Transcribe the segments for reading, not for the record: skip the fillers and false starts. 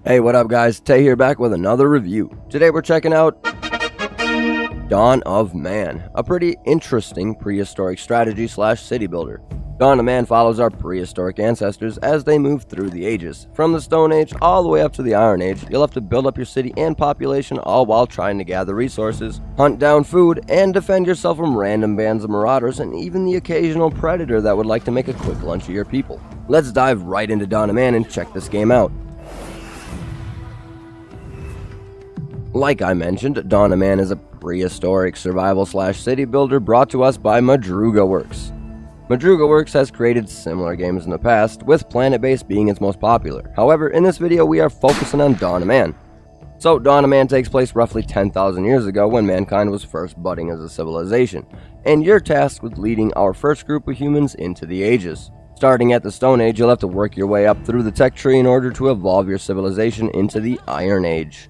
Hey, what up guys? Tay here, back with another review. Today we're checking out Dawn of Man, a pretty interesting prehistoric strategy / city builder. Dawn of Man follows our prehistoric ancestors as they move through the ages. From the Stone Age all the way up to the Iron Age, you'll have to build up your city and population, all while trying to gather resources, hunt down food, and defend yourself from random bands of marauders and even the occasional predator that would like to make a quick lunch of your people. Let's dive right into Dawn of Man and check this game out. Like I mentioned, Dawn of Man is a prehistoric survival / city builder brought to us by Madruga Works. Madruga Works has created similar games in the past, with planet-based being its most popular. However, in this video we are focusing on Dawn of Man. So Dawn of Man takes place roughly 10,000 years ago when mankind was first budding as a civilization, and you're tasked with leading our first group of humans into the ages. Starting at the Stone Age, you'll have to work your way up through the tech tree in order to evolve your civilization into the Iron Age.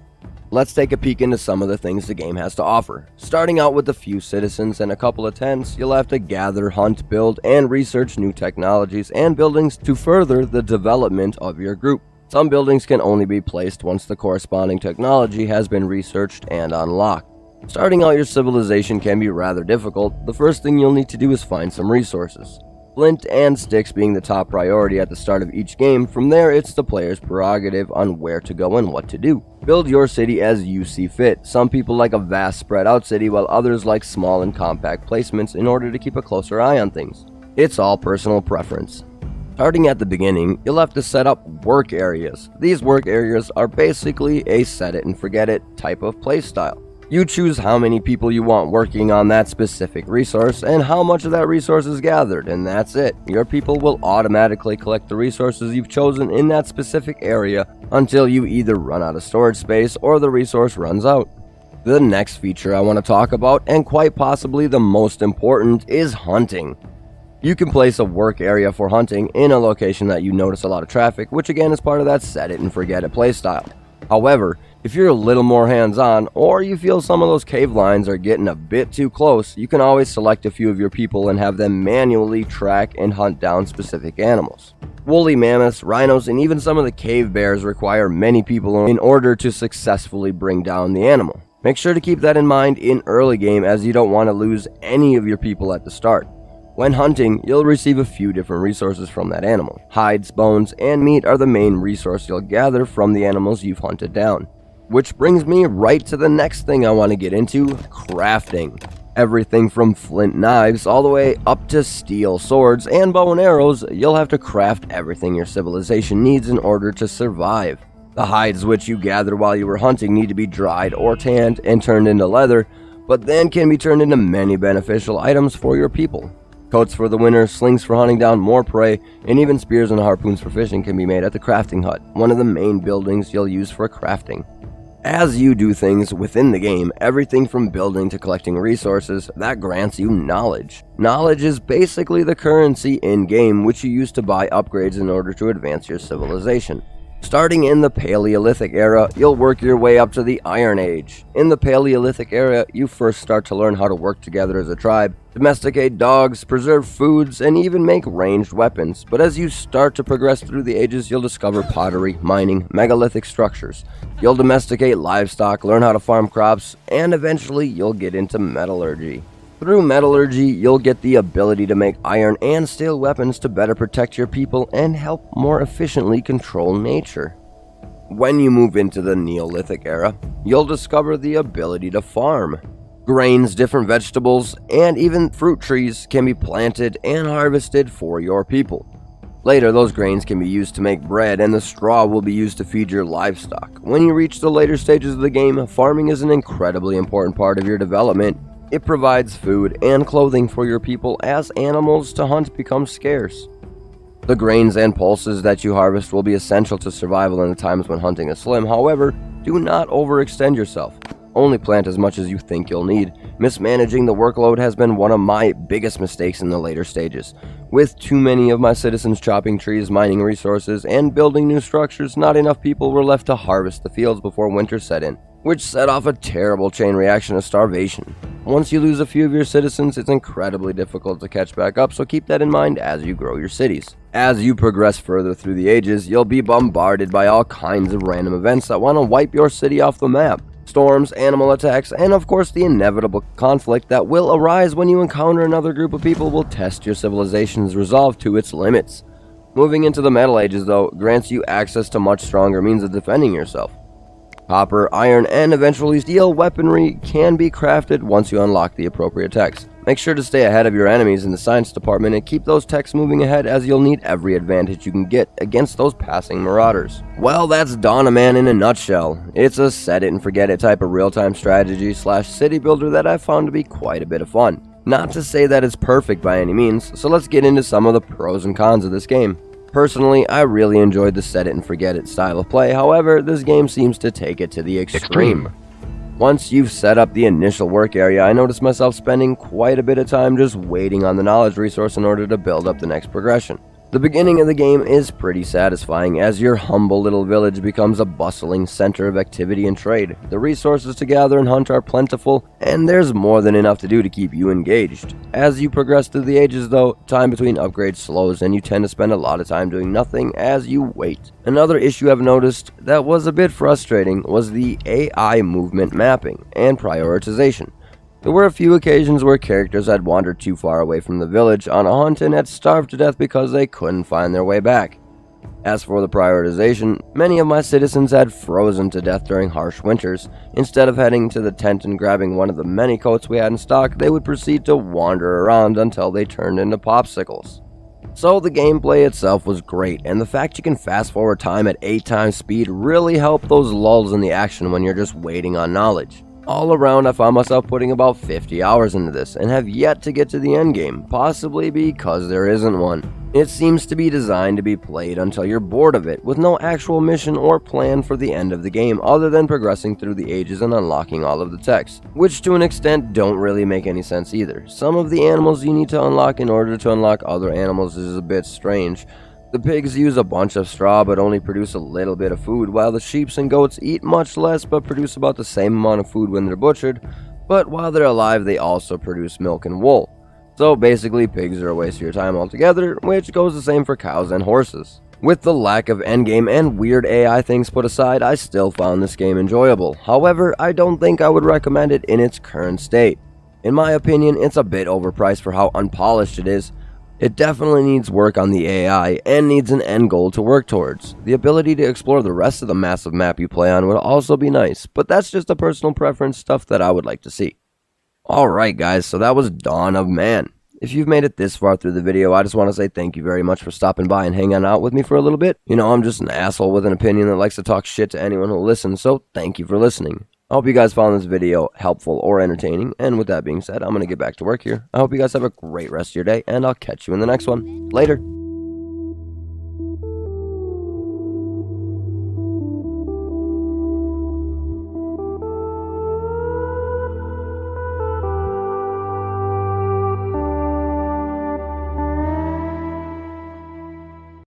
Let's take a peek into some of the things the game has to offer. Starting out with a few citizens and a couple of tents, you'll have to gather, hunt, build, and research new technologies and buildings to further the development of your group. Some buildings can only be placed once the corresponding technology has been researched and unlocked. Starting out your civilization can be rather difficult. The first thing you'll need to do is find some resources. Flint and sticks being the top priority at the start of each game. From there, it's the player's prerogative on where to go and what to do. Build your city as you see fit. Some people like a vast spread out city, while others like small and compact placements in order to keep a closer eye on things. It's all personal preference. Starting at the beginning, you'll have to set up work areas. These work areas are basically a set it and forget it type of playstyle. You choose how many people you want working on that specific resource and how much of that resource is gathered, and that's it. Your people will automatically collect the resources you've chosen in that specific area until you either run out of storage space or the resource runs out. The next feature I want to talk about, and quite possibly the most important, is hunting. You can place a work area for hunting in a location that you notice a lot of traffic, which again is part of that set it and forget it playstyle. However, if you're a little more hands-on, or you feel some of those cave lines are getting a bit too close, you can always select a few of your people and have them manually track and hunt down specific animals. Woolly mammoths, rhinos, and even some of the cave bears require many people in order to successfully bring down the animal. Make sure to keep that in mind in early game, as you don't want to lose any of your people at the start. When hunting, you'll receive a few different resources from that animal. Hides, bones, and meat are the main resource you'll gather from the animals you've hunted down. Which brings me right to the next thing I want to get into, crafting. Everything from flint knives all the way up to steel swords and bow and arrows, you'll have to craft everything your civilization needs in order to survive. The hides which you gather while you were hunting need to be dried or tanned and turned into leather, but then can be turned into many beneficial items for your people. Coats for the winter, slings for hunting down more prey, and even spears and harpoons for fishing can be made at the crafting hut, one of the main buildings you'll use for crafting. As you do things within the game, everything from building to collecting resources, that grants you knowledge. Knowledge is basically the currency in-game which you use to buy upgrades in order to advance your civilization. Starting in the Paleolithic Era, you'll work your way up to the Iron Age. In the Paleolithic Era, you first start to learn how to work together as a tribe, domesticate dogs, preserve foods, and even make ranged weapons. But as you start to progress through the ages, you'll discover pottery, mining, megalithic structures. You'll domesticate livestock, learn how to farm crops, and eventually you'll get into metallurgy. Through metallurgy, you'll get the ability to make iron and steel weapons to better protect your people and help more efficiently control nature. When you move into the Neolithic Era, you'll discover the ability to farm. Grains, different vegetables, and even fruit trees can be planted and harvested for your people. Later, those grains can be used to make bread, and the straw will be used to feed your livestock. When you reach the later stages of the game, farming is an incredibly important part of your development. It provides food and clothing for your people as animals to hunt become scarce. The grains and pulses that you harvest will be essential to survival in the times when hunting is slim. However, do not overextend yourself. Only plant as much as you think you'll need. Mismanaging the workload has been one of my biggest mistakes in the later stages. With too many of my citizens chopping trees, mining resources, and building new structures, not enough people were left to harvest the fields before winter set in. which set off a terrible chain reaction of starvation. Once you lose a few of your citizens, it's incredibly difficult to catch back up, so keep that in mind as you grow your cities. As you progress further through the ages, you'll be bombarded by all kinds of random events that want to wipe your city off the map. Storms, animal attacks, and of course the inevitable conflict that will arise when you encounter another group of people will test your civilization's resolve to its limits. Moving into the Metal Ages, though, grants you access to much stronger means of defending yourself. Copper, iron, and eventually steel weaponry can be crafted once you unlock the appropriate techs. Make sure to stay ahead of your enemies in the science department and keep those techs moving ahead, as you'll need every advantage you can get against those passing marauders. Well, that's Dawn of Man in a nutshell. It's a set it and forget it type of real-time strategy slash city builder that I've found to be quite a bit of fun. Not to say that it's perfect by any means, so let's get into some of the pros and cons of this game. Personally, I really enjoyed the set it and forget it style of play, however, this game seems to take it to the extreme. Once you've set up the initial work area, I noticed myself spending quite a bit of time just waiting on the knowledge resource in order to build up the next progression. The beginning of the game is pretty satisfying, as your humble little village becomes a bustling center of activity and trade. The resources to gather and hunt are plentiful, and there's more than enough to do to keep you engaged. As you progress through the ages, though, time between upgrades slows and you tend to spend a lot of time doing nothing as you wait. Another issue I've noticed that was a bit frustrating was the AI movement mapping and prioritization. There were a few occasions where characters had wandered too far away from the village on a hunt and had starved to death because they couldn't find their way back. As for the prioritization, many of my citizens had frozen to death during harsh winters. Instead of heading to the tent and grabbing one of the many coats we had in stock, they would proceed to wander around until they turned into popsicles. So the gameplay itself was great, and the fact you can fast forward time at 8 times speed really helped those lulls in the action when you're just waiting on knowledge. All around, I found myself putting about 50 hours into this, and have yet to get to the endgame, possibly because there isn't one. It seems to be designed to be played until you're bored of it, with no actual mission or plan for the end of the game other than progressing through the ages and unlocking all of the techs, which to an extent don't really make any sense either. Some of the animals you need to unlock in order to unlock other animals is a bit strange. The pigs use a bunch of straw but only produce a little bit of food, while the sheep and goats eat much less but produce about the same amount of food when they're butchered, but while they're alive they also produce milk and wool. So basically pigs are a waste of your time altogether, which goes the same for cows and horses. With the lack of endgame and weird AI things put aside, I still found this game enjoyable. However, I don't think I would recommend it in its current state. In my opinion, it's a bit overpriced for how unpolished it is. It definitely needs work on the AI and needs an end goal to work towards. The ability to explore the rest of the massive map you play on would also be nice, but that's just a personal preference, stuff that I would like to see. Alright guys, so that was Dawn of Man. If you've made it this far through the video, I just want to say thank you very much for stopping by and hanging out with me for a little bit. You know, I'm just an asshole with an opinion that likes to talk shit to anyone who'll listen, so thank you for listening. I hope you guys found this video helpful or entertaining, and with that being said, I'm going to get back to work here. I hope you guys have a great rest of your day, and I'll catch you in the next one. Later.